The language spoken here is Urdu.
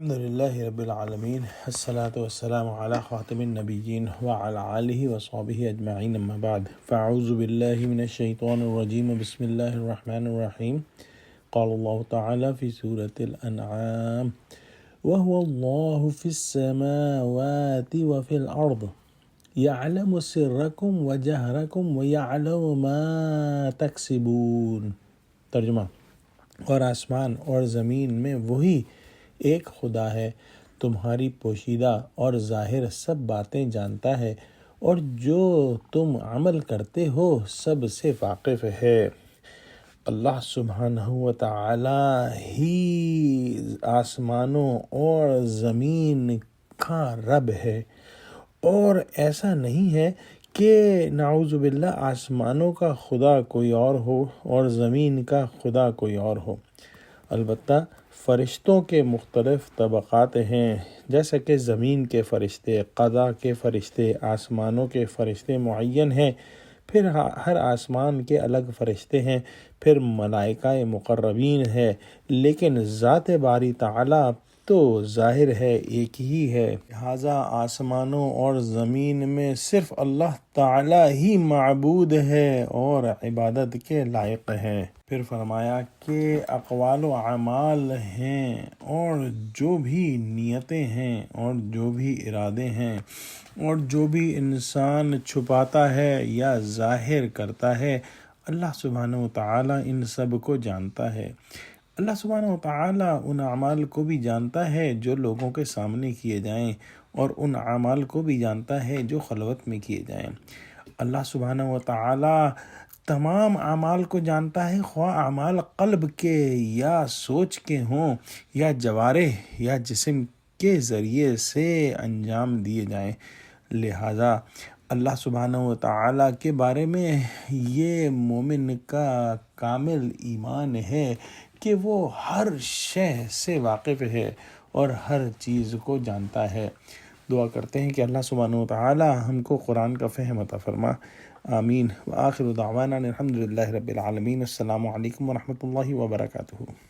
الحمد لله رب العالمين الصلاة والسلام على خاتم النبيين وعلى آله وصحبه أجمعين أما بعد فأعوذ بالله من الشيطان الرجيم بسم الله الرحمن الرحيم قال الله تعالى في سورة الأنعام وهو الله في السماوات وفي الأرض يعلم سركم وجهركم ويعلم ما تكسبون ترجمہ اور آسمان اور زمین میں وہی ایک خدا ہے، تمہاری پوشیدہ اور ظاہر سب باتیں جانتا ہے، اور جو تم عمل کرتے ہو سب سے واقف ہے۔ اللہ سبحانہ و تعالی ہی آسمانوں اور زمین کا رب ہے، اور ایسا نہیں ہے کہ نعوذ باللہ آسمانوں کا خدا کوئی اور ہو اور زمین کا خدا کوئی اور ہو۔ البتہ فرشتوں کے مختلف طبقات ہیں، جیسا کہ زمین کے فرشتے، قضاء کے فرشتے، آسمانوں کے فرشتے معین ہیں، پھر ہر آسمان کے الگ فرشتے ہیں، پھر ملائکہ مقربین ہے، لیکن ذات باری تعالی تو ظاہر ہے، ایک ہی ہے۔ لہٰذا آسمانوں اور زمین میں صرف اللہ تعالی ہی معبود ہے اور عبادت کے لائق ہے۔ پھر فرمایا کہ اقوال و اعمال ہیں، اور جو بھی نیتیں ہیں اور جو بھی ارادے ہیں اور جو بھی انسان چھپاتا ہے یا ظاہر کرتا ہے، اللہ سبحانہ و تعالی ان سب کو جانتا ہے۔ اللہ سبحانہ و تعالی ان اعمال کو بھی جانتا ہے جو لوگوں کے سامنے کیے جائیں، اور ان اعمال کو بھی جانتا ہے جو خلوت میں کیے جائیں۔ اللہ سبحانہ و تعالی تمام اعمال کو جانتا ہے، خواہ اعمال قلب کے یا سوچ کے ہوں یا جوارح یا جسم کے ذریعے سے انجام دیے جائیں۔ لہٰذا اللہ سبحانہ و تعالی کے بارے میں یہ مومن کا کامل ایمان ہے کہ وہ ہر شے سے واقف ہے اور ہر چیز کو جانتا ہے۔ دعا کرتے ہیں کہ اللہ سبحانہ و تعالی ہم کو قرآن کا فہم عطا فرما، آمین۔ وآخر دعوانا الحمد للہ رب العالمین۔ السلام علیکم ورحمۃ اللہ وبرکاتہ۔